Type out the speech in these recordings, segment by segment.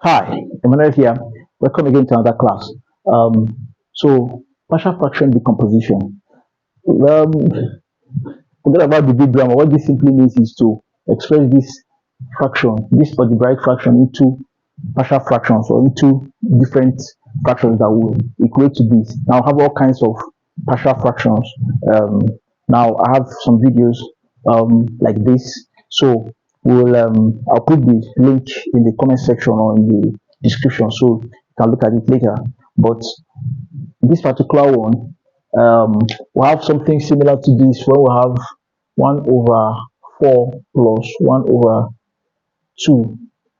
Hi, Emmanuel here. Welcome again to another class. So, partial fraction decomposition. Forget about the big grammar. What this simply means is to express this fraction, this algebraic fraction, into partial fractions or into different fractions that will equate to this. Now, I have all kinds of partial fractions. Um, Now, I have some videos like this. So, I'll put the link in the comment section or in the description so you can look at it later. But this particular one, we have something similar to this where we have 1 over 4 plus 1 over 2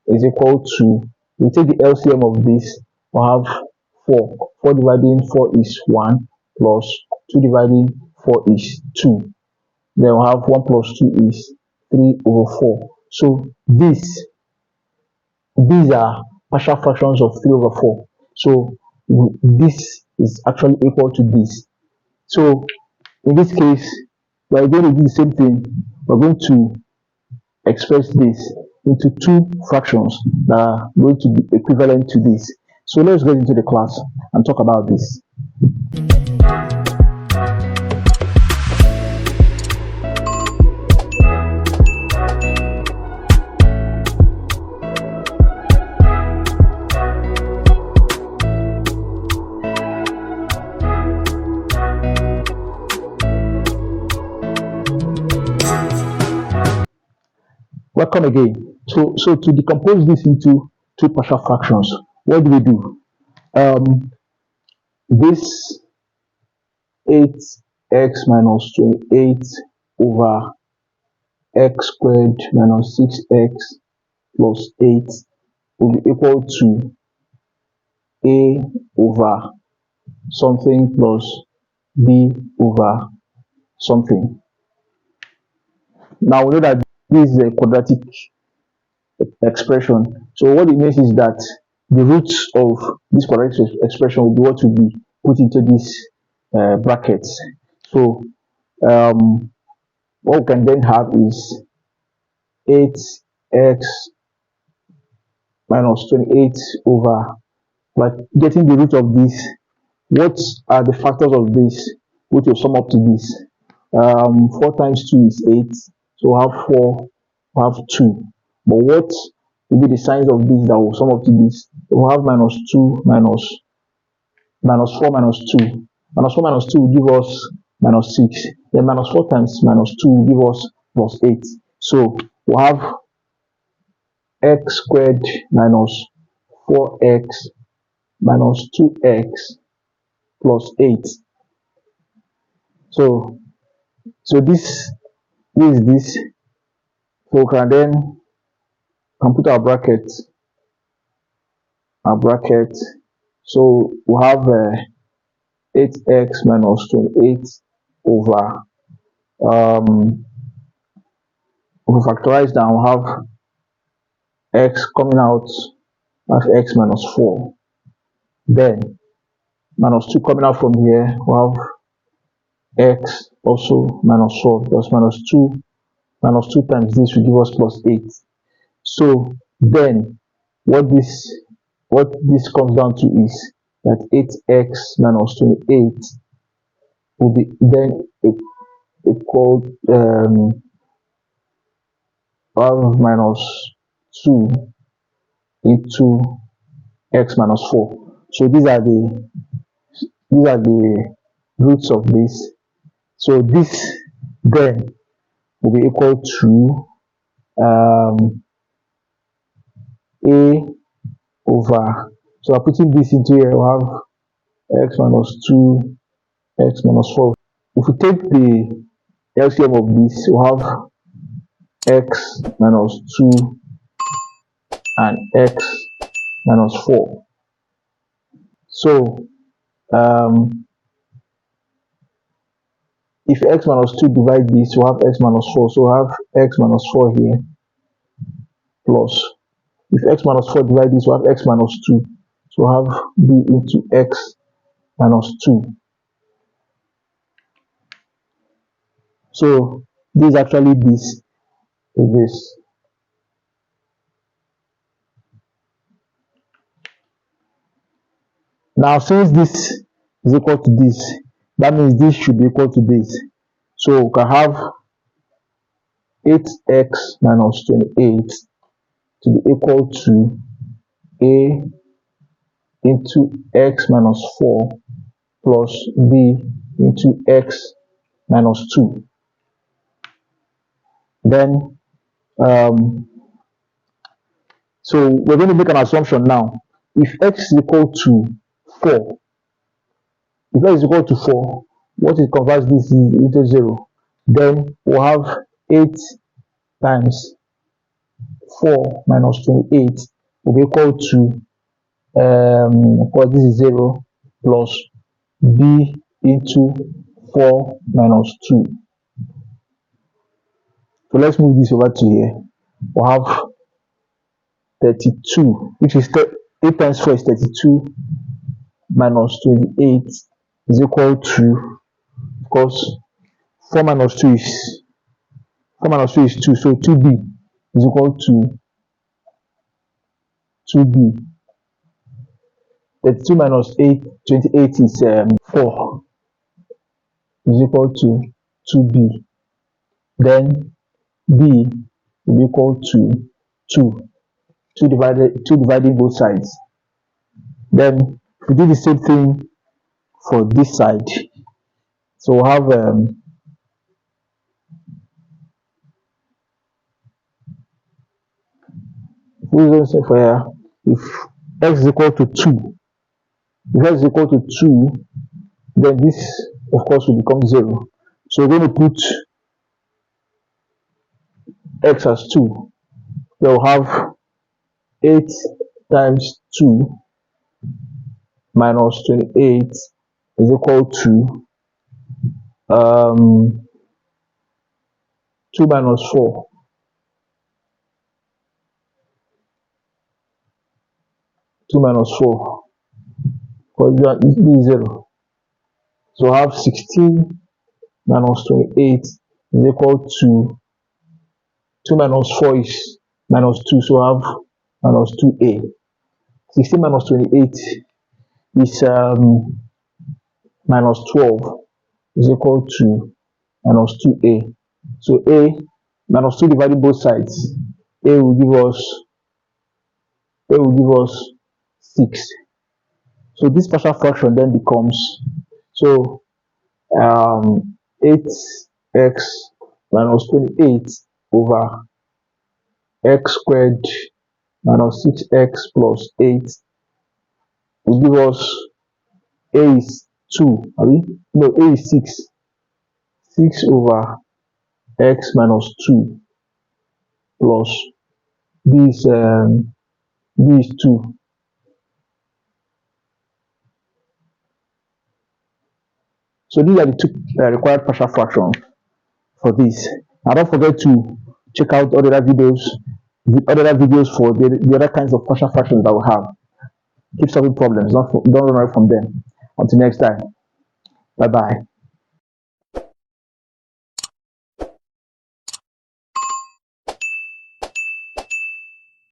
is equal to, we take the LCM of this, we have 4. 4 dividing 4 is 1 plus 2 dividing 4 is 2. Then we have 1 plus 2 is 3 over 4. So these are partial fractions of 3 over 4. So this is actually equal to this. So in this case, we're going to do the same thing. We're going to express this into two fractions that are going to be equivalent to this. So let's get into the class and talk about this. Welcome again. So to decompose this into two partial fractions, what do? This 8x minus 28 over x squared minus 6x plus 8 will be equal to a over something plus b over something. Now we know that this is a quadratic expression. So what it means is that the roots of this quadratic expression will be what will be put into these brackets. So what we can then have is 8x minus 28 over, like getting the root of this. What are the factors of this which will sum up to this? 4 times 2 is 8. So we'll have 4, we'll have 2. But what will be the signs of this that will sum up to this? We'll have minus 2 minus 4 minus 2. Minus 4 minus 2 will give us minus 6. Then minus 4 times minus 2 will give us plus 8. So we'll have x squared minus 4x minus 2x plus 8. So this is this. So we can then put our bracket. So we have 8x minus 28 over, if we factorize down, we have x coming out as x minus 4. Then minus 2 coming out from here, we have x also minus 4, because minus 2 times this will give us plus 8. So then what this comes down to is that 8x minus 28 will be then equal 5 minus 2 into x minus 4. So these are the roots of this. So this then will be equal to a over, so I'm putting this into here, we'll have x minus 2, x minus 4. If we take the LCM of this, we'll have x minus 2 and x minus 4. So if x minus 2 divide this, we'll have x minus 4. So we'll have x minus 4 here plus, if x minus 4 divide this, we'll have x minus 2. So we'll have b into x minus 2. So this is actually this is this. Now, since this is equal to this, that means this should be equal to this. So we can have 8x minus 28 to be equal to a into x minus 4 plus b into x minus 2. Then so we're going to make an assumption now. If x is equal to 4, if x is equal to 4, what it converts this into 0? Then we'll have 8 times 4 minus 28 will be equal to because this is 0 plus b into 4 minus 2. So let's move this over to here. We'll have 32, which is 8 times 4 is 32 minus 28 is equal to, of course, 4 minus 2 is 2, so 2b is equal to 2b. 32 minus 28 is 4 is equal to 2b. Then b will be equal to 2 dividing both sides. Then we do the same thing for this side. So we'll have for here, if x is equal to 2, if x is equal to 2, then this of course will become 0. So we're going to put x as 2. We'll have 8 times 2 minus 28 is equal to 2 minus 4. 2 minus 4, because this is 0. So I have 16 minus 28 is equal to 2 minus 4 is minus 2, so I have minus 2a. 16 minus 28 is minus 12 is equal to minus 2a. So a minus 2 dividing both sides, a will give us 6. So this partial fraction then becomes, so 8x minus 28 over x squared minus 6x plus 8 will give us a is 2, a is 6 over x minus 2 plus b is 2. So these are the two required partial fractions for this. Now don't forget to check out other videos for the other kinds of partial fractions that we have. Keep solving problems. Don't run away from them. Until next time. Bye bye.